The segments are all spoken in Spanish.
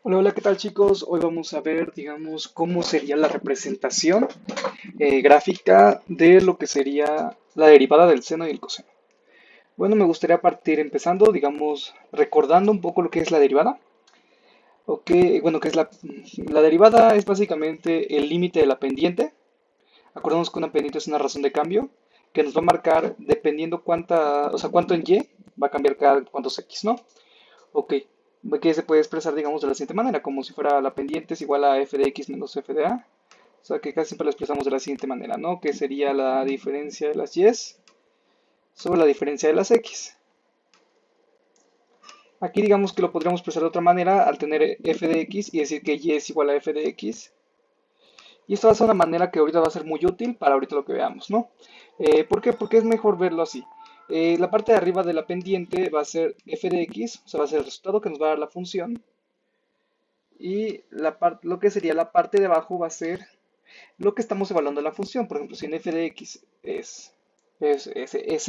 Hola, hola, ¿qué tal chicos? Hoy vamos a ver, digamos, cómo sería la representación gráfica de lo que sería la derivada del seno y el coseno. Bueno, me gustaría partir empezando, digamos, recordando un poco lo que es la derivada. Ok, bueno, que es la derivada es básicamente el límite de la pendiente. Acordemos que una pendiente es una razón de cambio que nos va a marcar dependiendo cuánto en y va a cambiar cada cuántos x, ¿no? Ok, que se puede expresar, digamos, de la siguiente manera, como si fuera la pendiente es igual a f de x menos f de a. O sea que casi siempre lo expresamos de la siguiente manera, ¿no? Que sería la diferencia de las y sobre la diferencia de las x. Aquí digamos que lo podríamos expresar de otra manera al tener f de x y decir que y es igual a f de x. Y esto va a ser una manera que ahorita va a ser muy útil para ahorita lo que veamos, ¿no? ¿Por qué? Porque es mejor verlo así. La parte de arriba de la pendiente va a ser f de x, o sea, va a ser el resultado que nos va a dar la función. Y lo que sería la parte de abajo va a ser lo que estamos evaluando en la función. Por ejemplo, si en f de x es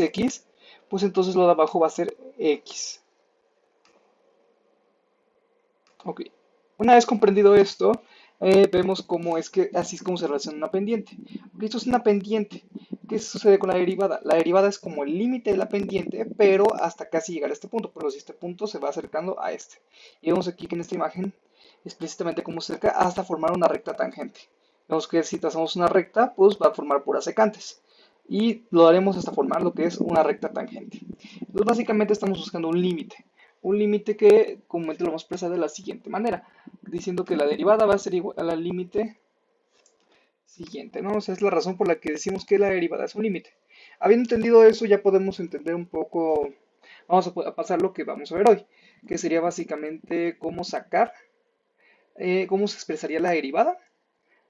x, pues entonces lo de abajo va a ser x. Ok. Una vez comprendido esto, vemos cómo es que así es como se relaciona una pendiente. Ok, esto es una pendiente. ¿Qué sucede con la derivada? La derivada es como el límite de la pendiente, pero hasta casi llegar a este punto. Pero si este punto se va acercando a este. Y vemos aquí que en esta imagen explícitamente cómo se acerca hasta formar una recta tangente. Vemos que si trazamos una recta, pues va a formar puras secantes. Y lo haremos hasta formar lo que es una recta tangente. Entonces básicamente estamos buscando un límite. Un límite que comúnmente lo vamos a expresar de la siguiente manera, diciendo que la derivada va a ser igual al límite siguiente, ¿no? O sea, es la razón por la que decimos que la derivada es un límite. Habiendo entendido eso, ya podemos entender un poco, a pasar lo que vamos a ver hoy, que sería básicamente cómo sacar, cómo se expresaría la derivada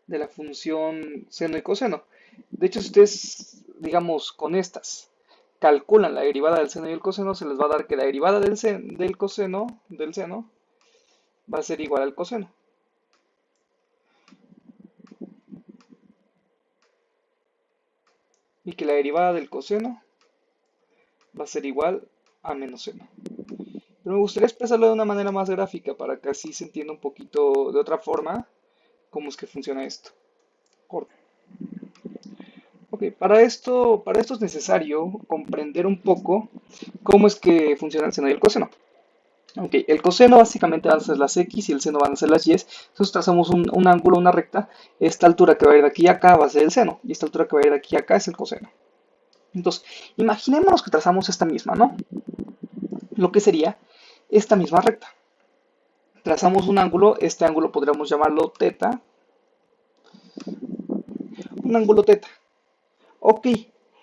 de la función seno y coseno. De hecho, si ustedes, digamos, con estas calculan la derivada del seno y el coseno, se les va a dar que la derivada del coseno del seno va a ser igual al coseno. Y que la derivada del coseno va a ser igual a menos seno. Pero me gustaría expresarlo de una manera más gráfica para que así se entienda un poquito de otra forma cómo es que funciona esto. Corto. Ok, para esto es necesario comprender un poco cómo es que funciona el seno y el coseno. Ok, el coseno básicamente van a ser las x y el seno van a ser las y. Entonces trazamos un ángulo, una recta. Esta altura que va a ir de aquí a acá va a ser el seno. Y esta altura que va a ir de aquí a acá es el coseno. Entonces, imaginémonos que trazamos esta misma, ¿no? Lo que sería esta misma recta. Trazamos un ángulo, este ángulo podríamos llamarlo teta, un ángulo teta. Ok,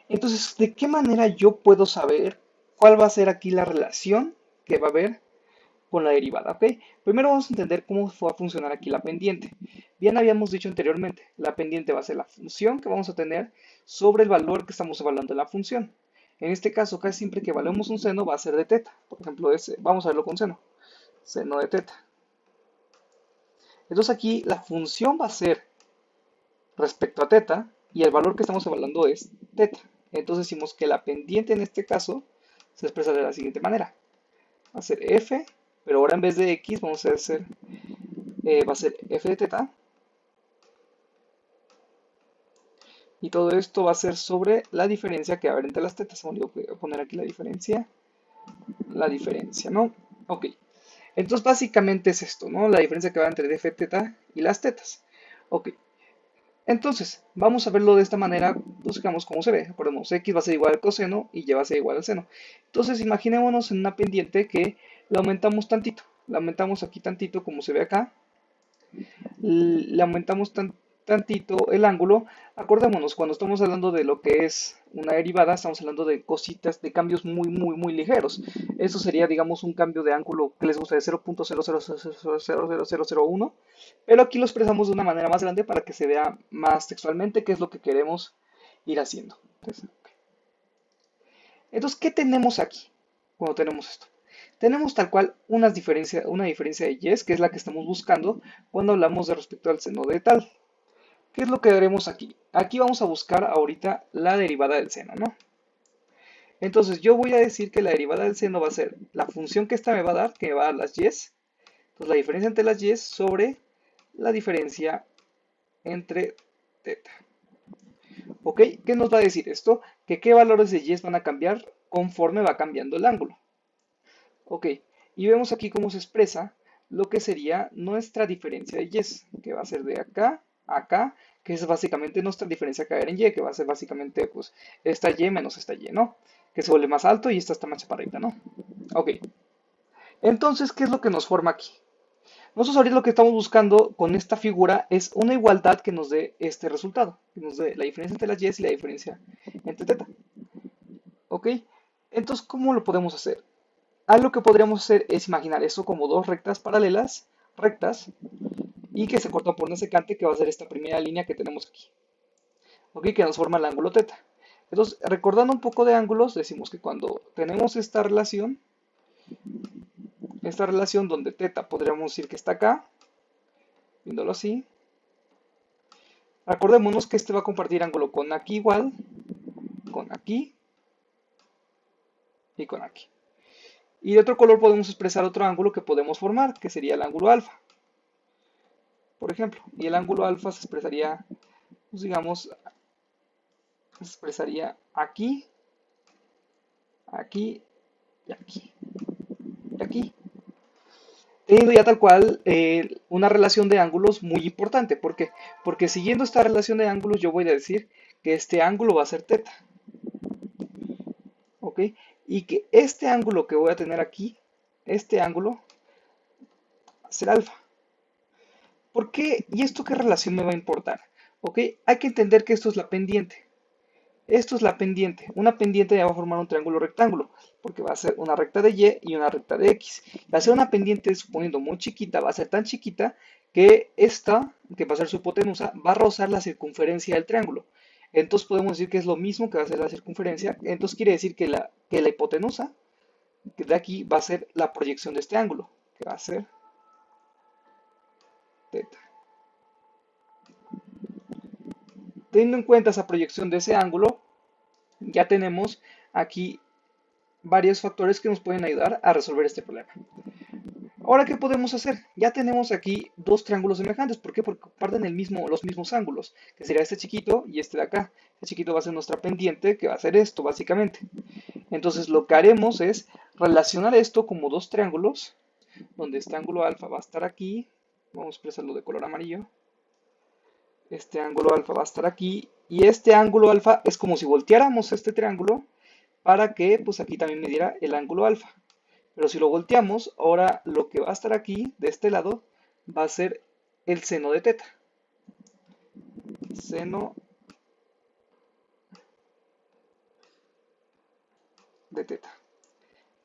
entonces, ¿de qué manera yo puedo saber cuál va a ser aquí la relación que va a haber con la derivada? Ok, primero vamos a entender cómo va a funcionar aquí la pendiente. Bien habíamos dicho anteriormente, la pendiente va a ser la función que vamos a tener sobre el valor que estamos evaluando en la función. En este caso, casi siempre que evaluemos un seno va a ser de teta. Por ejemplo, vamos a verlo con seno, seno de teta. Entonces aquí la función va a ser respecto a teta y el valor que estamos evaluando es teta. Entonces decimos que la pendiente en este caso se expresa de la siguiente manera. Va a ser f, pero ahora en vez de x vamos a hacer, va a ser f de teta. Y todo esto va a ser sobre la diferencia que va a haber entre las tetas. Voy a poner aquí la diferencia, ¿no? Ok. Entonces básicamente es esto, ¿no? La diferencia que va entre f teta y las tetas. Ok. Entonces, vamos a verlo de esta manera, buscamos cómo se ve. Recordemos, x va a ser igual al coseno y y va a ser igual al seno. Entonces, imaginémonos en una pendiente que la aumentamos tantito. La aumentamos aquí tantito, como se ve acá. Le aumentamos tantito el ángulo. Acordémonos, cuando estamos hablando de lo que es una derivada, estamos hablando de cositas, de cambios muy, muy, muy ligeros. Eso sería, digamos, un cambio de ángulo que les gusta de 0.0000001. Pero aquí lo expresamos de una manera más grande para que se vea más textualmente qué es lo que queremos ir haciendo. Entonces, ¿qué tenemos aquí cuando tenemos esto? Tenemos tal cual una diferencia de y, que es la que estamos buscando cuando hablamos de respecto al seno de tal. ¿Qué es lo que haremos aquí? Aquí vamos a buscar ahorita la derivada del seno, ¿no? Entonces yo voy a decir que la derivada del seno va a ser la función que esta me va a dar, que me va a dar las y, Entonces la diferencia entre las y sobre la diferencia entre teta. ¿Ok? ¿Qué nos va a decir esto? Que qué valores de y van a cambiar conforme va cambiando el ángulo. ¿Ok? Y vemos aquí cómo se expresa lo que sería nuestra diferencia de y, que va a ser de acá a acá, que es básicamente nuestra diferencia a caer en y, que va a ser básicamente pues esta y menos esta y, ¿no? Que se vuelve más alto y esta está más chaparrita, ¿no? Ok. Entonces, ¿qué es lo que nos forma aquí? Nosotros ahorita lo que estamos buscando con esta figura es una igualdad que nos dé este resultado, que nos dé la diferencia entre las y y la diferencia entre teta. ¿Ok? Entonces, ¿cómo lo podemos hacer? Algo que podríamos hacer es imaginar esto como dos rectas paralelas, rectas, y que se cortan por una secante que va a ser esta primera línea que tenemos aquí. ¿Ok? Que nos forma el ángulo teta. Entonces, recordando un poco de ángulos, decimos que cuando tenemos esta relación donde teta podríamos decir que está acá, viéndolo así, acordémonos que este va a compartir ángulo con aquí igual, con aquí y con aquí. Y de otro color podemos expresar otro ángulo que podemos formar, que sería el ángulo alfa, por ejemplo. Y el ángulo alfa se expresaría, pues digamos, se expresaría aquí, aquí y aquí. Y aquí. Teniendo ya tal cual una relación de ángulos muy importante. ¿Por qué? Porque siguiendo esta relación de ángulos yo voy a decir que este ángulo va a ser teta. ¿Ok? Y que este ángulo que voy a tener aquí, este ángulo, va a ser alfa. ¿Por qué? ¿Y esto qué relación me va a importar? ¿Ok? Hay que entender que esto es la pendiente. Esto es la pendiente. Una pendiente ya va a formar un triángulo rectángulo, porque va a ser una recta de y una recta de x. Va a ser una pendiente, suponiendo muy chiquita, va a ser tan chiquita que esta, que va a ser su hipotenusa, va a rozar la circunferencia del triángulo. Entonces podemos decir que es lo mismo que va a ser la circunferencia. Entonces quiere decir que la hipotenusa de aquí va a ser la proyección de este ángulo, que va a ser teta. Teniendo en cuenta esa proyección de ese ángulo, ya tenemos aquí varios factores que nos pueden ayudar a resolver este problema. Ahora, ¿qué podemos hacer? Ya tenemos aquí dos triángulos semejantes. ¿Por qué? Porque comparten los mismos ángulos, que sería este chiquito y este de acá. Este chiquito va a ser nuestra pendiente, que va a ser esto, básicamente. Entonces, lo que haremos es relacionar esto como dos triángulos, donde este ángulo alfa va a estar aquí. Vamos a expresarlo de color amarillo. Este ángulo alfa va a estar aquí. Y este ángulo alfa es como si volteáramos este triángulo para que pues aquí también me diera el ángulo alfa. Pero si lo volteamos, ahora lo que va a estar aquí, de este lado, va a ser el seno de teta. Seno de teta.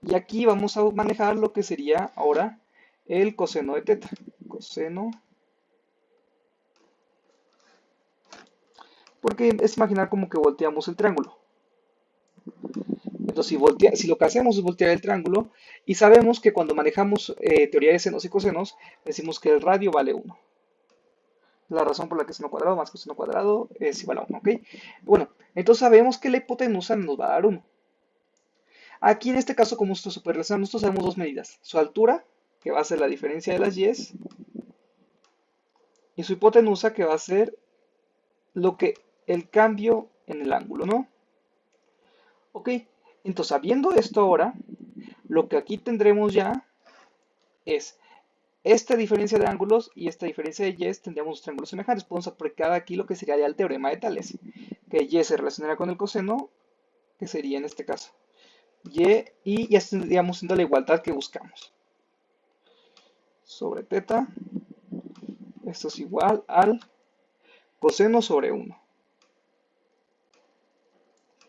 Y aquí vamos a manejar lo que sería ahora el coseno de teta. Coseno. Porque es imaginar como que volteamos el triángulo. Entonces, si lo que hacemos es voltear el triángulo, y sabemos que cuando manejamos teoría de senos y cosenos, decimos que el radio vale 1. La razón por la que seno cuadrado más coseno cuadrado es igual a 1, ¿ok? Bueno, entonces sabemos que la hipotenusa nos va a dar 1. Aquí en este caso, como esto es superrelacionado, nosotros sabemos dos medidas. Su altura, que va a ser la diferencia de las y su hipotenusa, que va a ser el cambio en el ángulo, ¿no? Ok, entonces sabiendo esto ahora, lo que aquí tendremos ya es esta diferencia de ángulos y esta diferencia de tendríamos los triángulos semejantes. Podemos aplicar aquí lo que sería ya el teorema de Tales, que y se relacionará con el coseno, que sería en este caso y ya estaríamos siendo la igualdad que buscamos. Sobre teta, esto es igual al coseno sobre 1.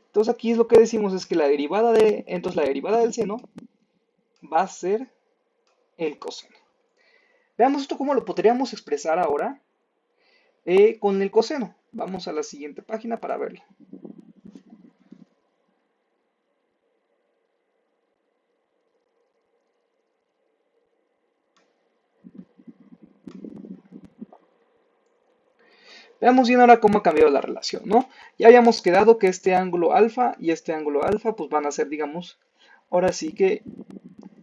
Entonces aquí es lo que decimos es que la derivada del seno va a ser el coseno. Veamos esto cómo lo podríamos expresar ahora con el coseno. Vamos a la siguiente página para verlo. Veamos bien ahora cómo ha cambiado la relación, ¿no? Ya habíamos quedado que este ángulo alfa y este ángulo alfa pues van a ser, digamos, ahora sí que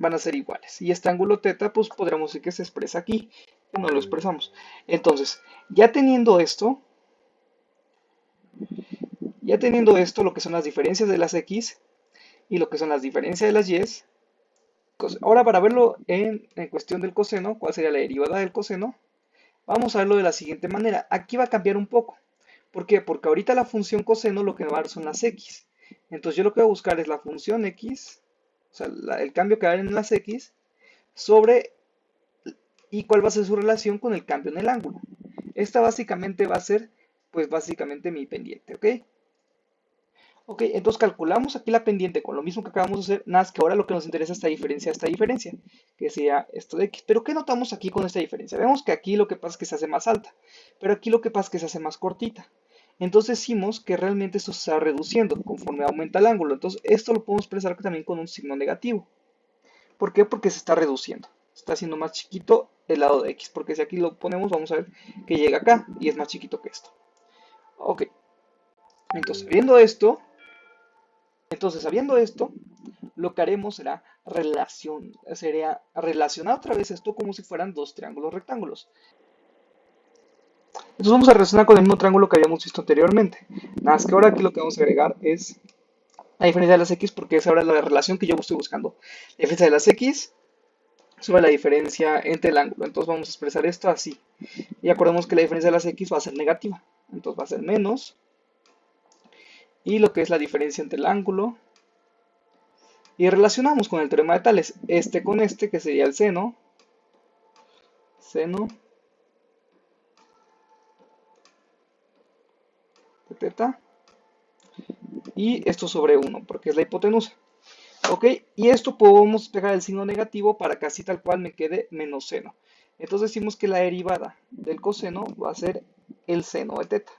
van a ser iguales. Y este ángulo teta, pues podríamos decir que se expresa aquí, que no lo expresamos. Entonces, ya teniendo esto, lo que son las diferencias de las x y lo que son las diferencias de las y, ahora para verlo en cuestión del coseno, ¿cuál sería la derivada del coseno? Vamos a verlo de la siguiente manera. Aquí va a cambiar un poco. ¿Por qué? Porque ahorita la función coseno lo que va a dar son las x. Entonces yo lo que voy a buscar es la función x, o sea, el cambio que va a haber en las x, sobre y cuál va a ser su relación con el cambio en el ángulo. Esta básicamente va a ser, pues básicamente mi pendiente, ¿ok? Ok, entonces calculamos aquí la pendiente con lo mismo que acabamos de hacer, nada más que ahora lo que nos interesa es esta diferencia, que sería esto de x. Pero ¿qué notamos aquí con esta diferencia? Vemos que aquí lo que pasa es que se hace más alta, pero aquí lo que pasa es que se hace más cortita. Entonces decimos que realmente esto se está reduciendo conforme aumenta el ángulo. Entonces esto lo podemos expresar también con un signo negativo. ¿Por qué? Porque se está reduciendo. Está haciendo más chiquito el lado de x, porque si aquí lo ponemos vamos a ver que llega acá y es más chiquito que esto. Ok, entonces sabiendo esto, lo que haremos sería relacionar otra vez esto como si fueran dos triángulos rectángulos. Entonces vamos a relacionar con el mismo triángulo que habíamos visto anteriormente. Nada más que ahora aquí lo que vamos a agregar es la diferencia de las x, porque es ahora la relación que yo estoy buscando. La diferencia de las x sobre la diferencia entre el ángulo. Entonces vamos a expresar esto así. Y acordemos que la diferencia de las x va a ser negativa. Entonces va a ser menos. Y lo que es la diferencia entre el ángulo. Y relacionamos con el teorema de Tales. Este con este, que sería el seno. Seno de teta. Y esto sobre 1, porque es la hipotenusa. ¿Ok? Y esto podemos pegar el signo negativo para que así tal cual me quede menos seno. Entonces decimos que la derivada del coseno va a ser el seno de teta.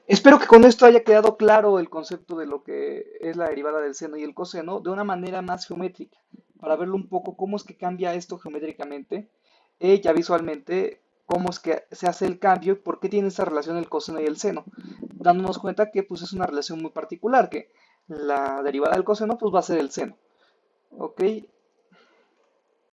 Espero que con esto haya quedado claro el concepto de lo que es la derivada del seno y el coseno de una manera más geométrica, para verlo un poco cómo es que cambia esto geométricamente, ya visualmente cómo es que se hace el cambio y por qué tiene esta relación el coseno y el seno, dándonos cuenta que pues es una relación muy particular, que la derivada del coseno pues va a ser el seno. ¿Ok?